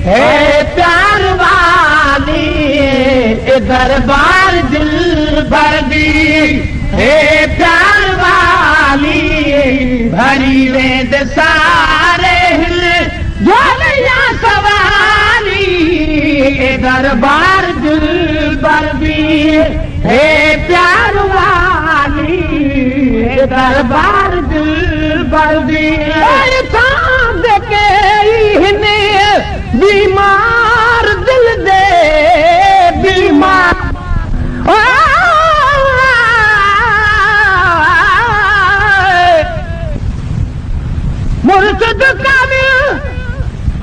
हे प्यार वाली दरबार दिल भर दी हे प्यार वाली भरी वेद सारे हिल झोलियां सवारी दरबार दिल भर दी हे प्यार वाली दरबार दिल भर दी बीमार दिल दे बीमार मुर्शिद कामिल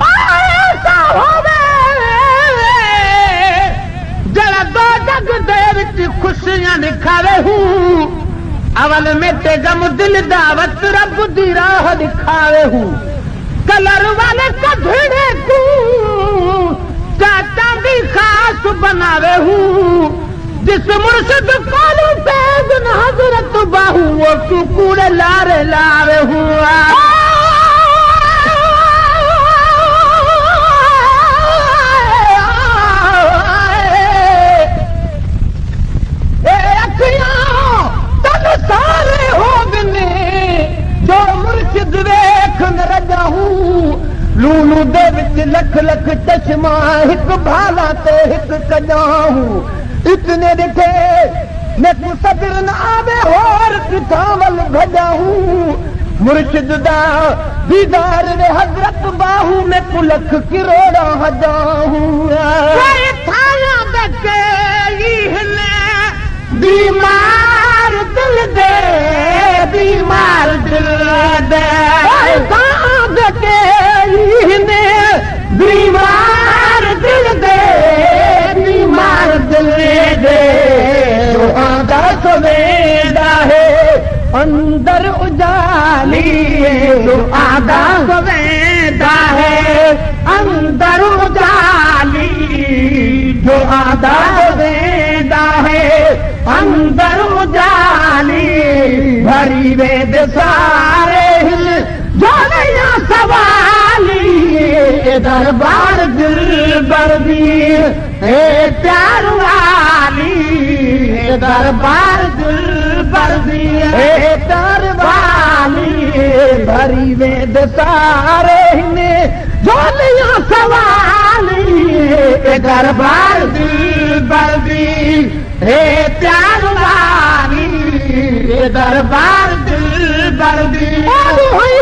ऐसा होवे जरा दो जग दे विच खुशियां दिखावे हूं अवल में ते गम दिल दावत रब दी राह दिखावे हूं कलर वाले कधड़े को चाचा भी खास बनावे हूँ जिस मुर्शिद कालू तेज न हजरत बाहू वो टुकड़े लारे लावे हूँ सारे हो गने जो मुर्शिद वेख न रजा हूँ लूलू दे विच लख लख चश्मा हिक भाला ते हिक कजाहूं इतने दिखे मैं को सब्र न आवे और कितावल भजाहूं मुर्शिद दा दीदार ने हजरत बाहू में को लख किरोड़ा हजाहूं कोई थाया देखे हिने बीमार दिल दे बीमार दिल दे बीमार दिल दे बीमार दिल दे आदा सवेदा है अंदर उजाली आदा सवेदा है अंदर उजाली जो आदा सवेदा है अंदर उजाली भरी वेद सारे हिल झोलियां सवाली दरबार दिल भर दी हे प्यार वाली दरबार दिल भर दी हे प्यार वाली भरी वेद सारे हिने झोलियां सवाली दरबार दिल भर दी हे प्यार वाली दरबार दिल भर दी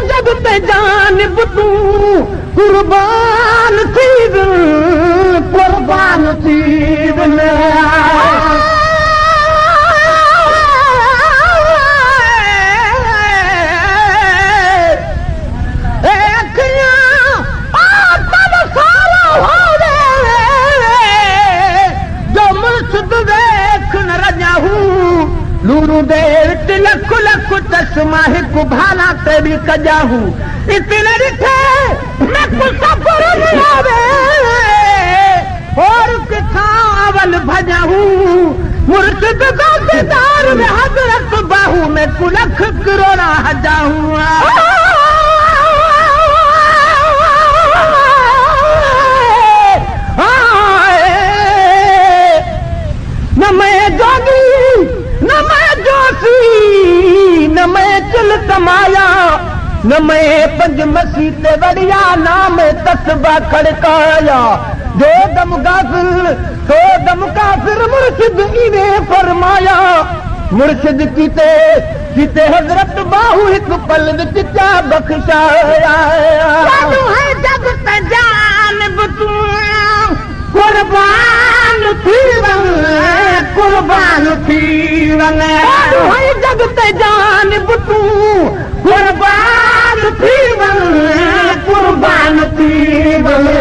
जब ते जानब तू कुर्बान थी कुर्बान थी जो मुर्शिद देख न रजा हूँ लूरू दे लख लख चश्मा हिक भाला ते भी कजा हूं इतने दिखे मैं को सब्र न आवे और कितावल भजा हूं मुर्शिद का दीदार में हजरत बाहू में को लख किरोड़ा हजा हूं न मैं जोगी न मैं जोशी न मैं चिल तमाया न मैं पंज मसीते वड़िया ना मैं तस्बा खड़काया जो दम काफिर मुर्शिद इने फरमाया मुर्शिद कीते कीते हजरत बाहू एक पल विच क्या बख्शाया है जग ते जान तू कुर्बान थी वने जग ते जान तू कुर्बान थी वने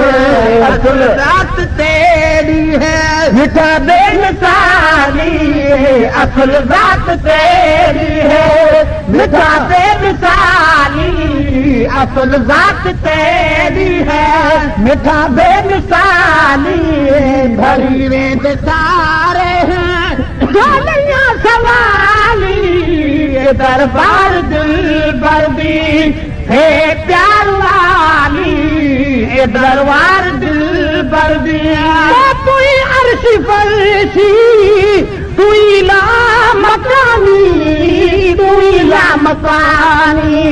असल रात तेरी है मिठा बेमिसाली असल रात तेरी है मिठा बेमिसाली असल रात तेरी है मिठा बेमिसाली भरी वेद सारे हैं झोलियां सवाली दरबार दिल भर दी है प्यार वाली दरबार दिल दिया तू अर्श फर्शी तू ला मकानी तू ला मकानी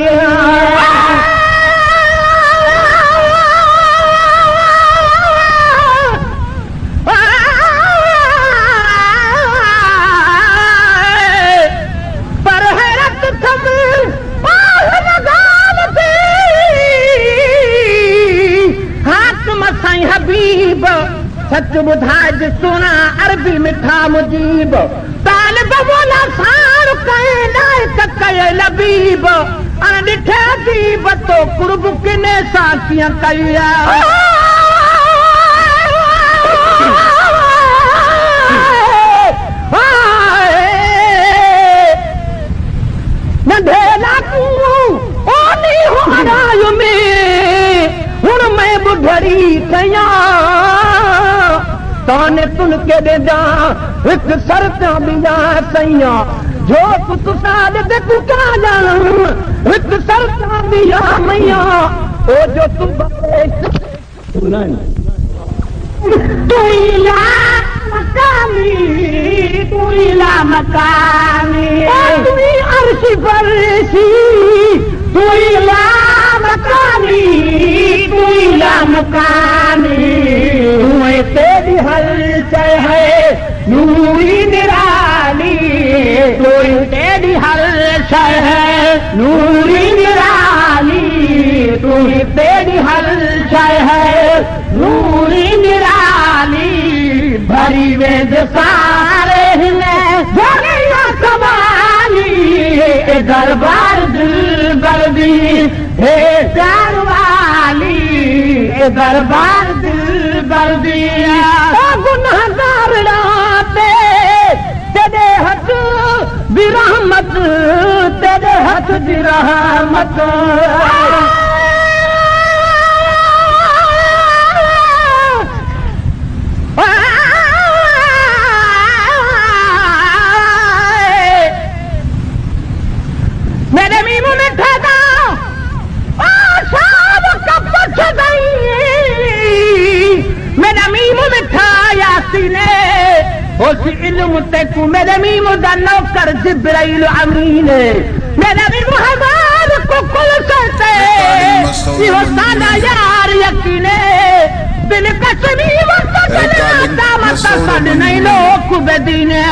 हबीब सच ॿुधाइज सुहिणा अरबी मिठा मुजीब तालिब बोला साण कए नायक कए लबीब अण ॾिठे अजीब तो कुर्ब किने सां कीअं कई नंढे लाकू ओनी होरायो में हुण मैं बुढ़ड़ी कया ताने तुन के ॾेजा हिकु शर्त बिया सैया जो कुझु साल ते तूं काजा हिकु शर्त बिया मैया ओ जो तूं मकानी अर्श फर्शी तू ला मकानी तू ला मकानी तेरी हलचल है नूरी निराली तू तेरी हलचल है नूरी निराली तू तेरी हलचल है नूरी निराली भरी वेद सारे कमाली दरबार दिल बर्दी हे प्यार वाली दरबार दिल बर्दी गुनहगार तेरे हथ भी रहमत तेरे हथ भी रहमत मेरे मीमू में ठगा शाम कब गई मेरा मीमू मिठा यासीने उस इल्म ते तू मेरे मीमू दा नौकर जिब्राइल अमीन मेरा मीमू हमार को कुल करते यो साला यार यकीने दिल कसमी वक्त चलता मत सद नहीं लोग बेदीने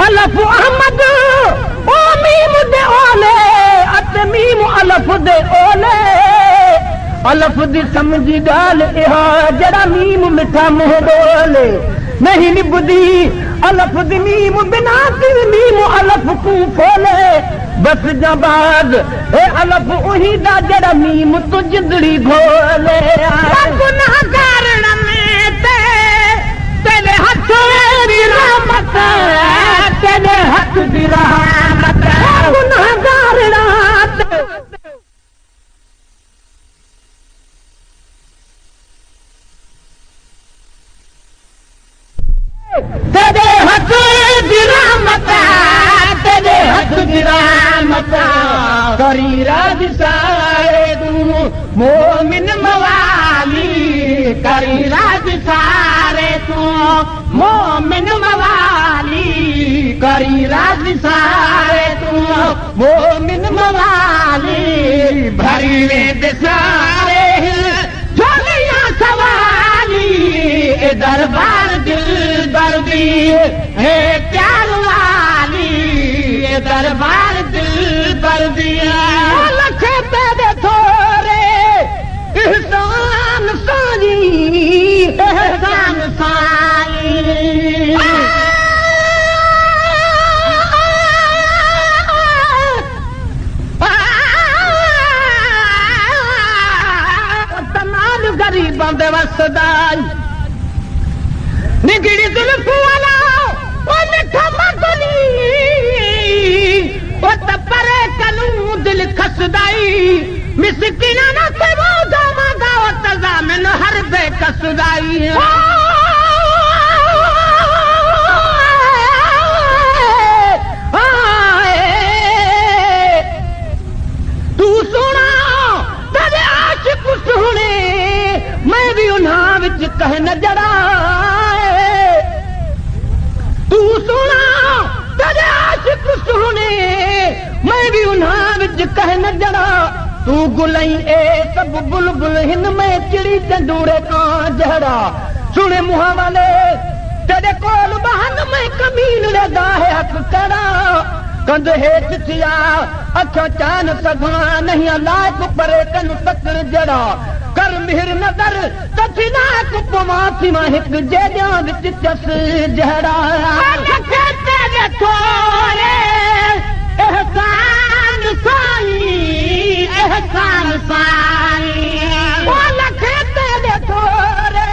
अलफ अहमद ओ मीम दे ओले अत मीम अलफ दे ओले अलफ दी समझी गाल इहा जड़ा मीम मिठा मुंह बोले नहीं निबदी अलफ दी मीम बिना दी मीम अलफ को खोले बस जबाद ए अलफ उही दा जड़ा मीम तु जिंदड़ी घोले गुनाहगार में तेरे हाथ दी रहमत तेरे हाथ दी रहमत गुनाहगार रात तेरे हाथ दी रहमत तेरे हाथ दी रहमत करी राज सारे तू मोमिन मवाली करी राज सारे तू मोमिन मवाली करी राज सारे तू मोमिन मवाली भरी वेद सारे झोलियां सवाली ए दरबार दिल बर्दी है प्यार वाली ए दरबार दिल बर्दी लख तेरे थोरे एहसान साली एहसान साली गरीबां दे वसदाई कह न जड़ा तू गुलई ए सब बुलबुल हिन में चिड़ी चंडूरे का जड़ा सुने मुहा वाले तेरे कोल बहन में कमीन लगा है हक करा कंध हेठ थिया अखो चान सघा नहीं लायक परे कन तकड़ जड़ा कर मिहर नदर तथी नाक पमाथी मां हिक जेॾियां विच चस जड़ा तेरे थोरे एहसान साईं एहसान साईं ओ लखे तेरे थोरे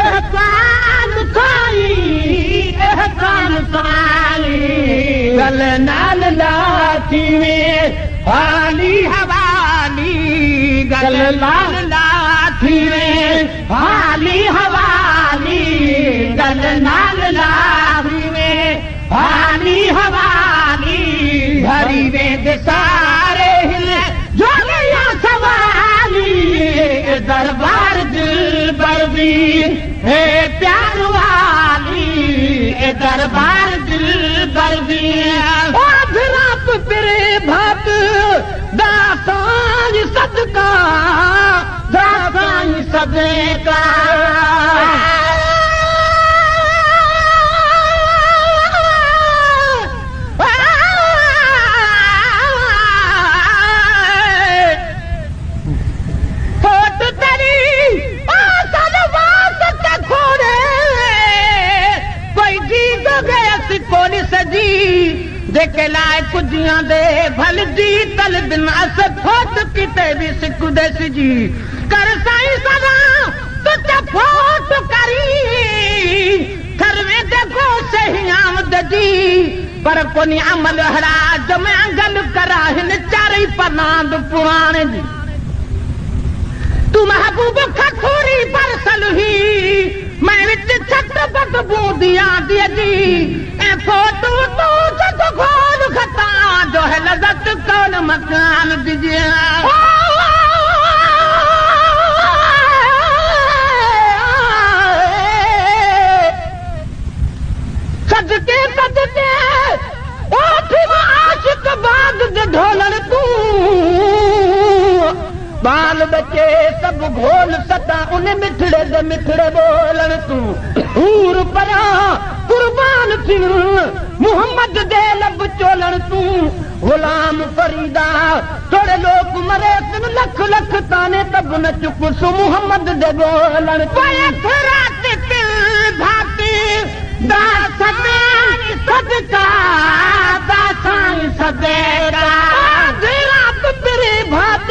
एहसान साईं एहसान साईं गल नाल लाठी में हाली हवाली गल नाल लाठी में हाली हवाली गल नाल लाठी में हाली हवाली भरी वेद सारे हिल झोलियां सवाली दरबार दिल बरदी है प्यार वाली दरबार दिल बरदी रात फिरे भात दासाई सदका दासाई सदका जेके लाए कुजियां दे भल जी तल दिन अस फोट किते भी सिक देस जी कर साईं सदा तुझे फोट करी घर में देखो सही आमद जी पर कोनी अमल हरा जमे अंगल करा हिन चारई पनांद पुराण जी तू महबूब खखोरी परसल ही मैं विच छट बद बूंदिया दिया जी ए फोटो तो जग खोल खता जो है लज़त कौन मकान दीजिए सजते सजते ओ फिर आशिक बाग दे ढोलण तू बाल बच्चे सब घोल सता उन मिठड़े दे मिठड़े बोलन तू हूर परा कुर्बान थिन मोहम्मद दे लब चोलन तू गुलाम फरीदा थोड़े लोग मरे तिन लख लख ताने तब न चुक सु मोहम्मद दे बोलन रात तिल भाती दासाई सदका दासाई सदका रात तेरे भात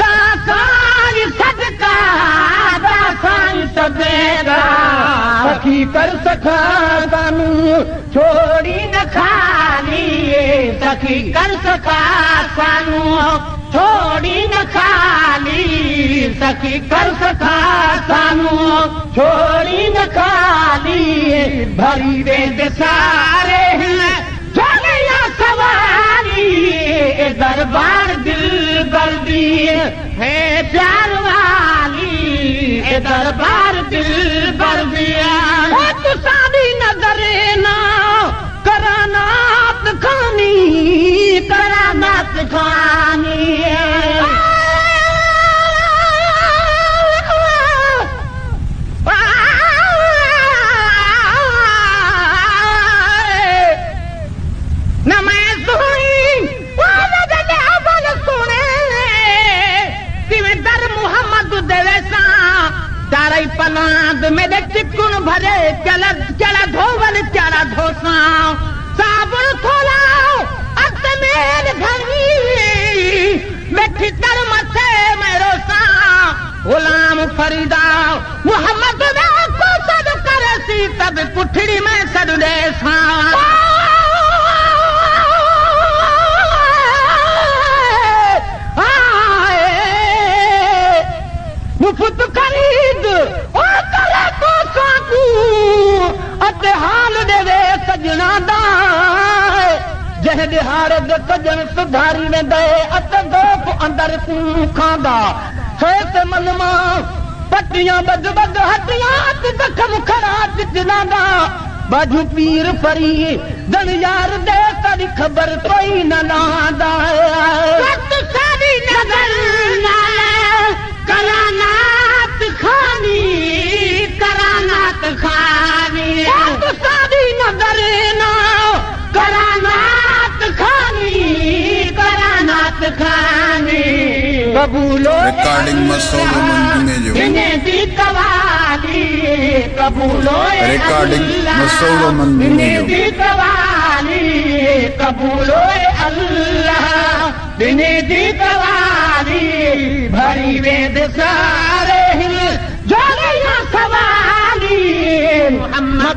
दासाई सदका दासाई सदका सखी कर सखा तानू छोड़ी न खाली सखी कर सखा तानू छोड़ी न खाली सखी कर सखा तानू छोड़ी न खाली भरी वेद सारे झोलियां सवारी दरबार दिल बरदी है प्यार वाली दरबार दिल बरदी तू सादी नजरे ना करानात खानी करानात खानी चारई पनाद मेरे चिकुन भरे चला चला धोवल चला धोसा साबुन खोला अत मेरे घरी बैठी कर मथे मेरो सा गुलाम फरीदा मोहम्मद ने को सद करे सी तब कुठड़ी में सद दे सा मुफ्त खरीद ओ करे तो साकू अते हाल देवे सजना दा जह दिहाड़ दे सजन सुधारी वेंदे अते दोप अंदर तू खांदा सोत मनमा पट्टियां बद बद हटियां अते जखम खड़ा चिचना दा बाजू पीर फरी दन यार दे तड़ी खबर कोई न लांदा वक्त सारी नजर ना करानात खानी वक्त सारी नजर ना करानात खानी कबूलो रिकॉर्डिंग मसौदो मंजूमे जो दी कवाली कबूलो रिकॉर्डिंग मसौदो मंजूमे जो दी कवाली कबूलो अल्लाह दिने दी कवाली भरी वेद सारे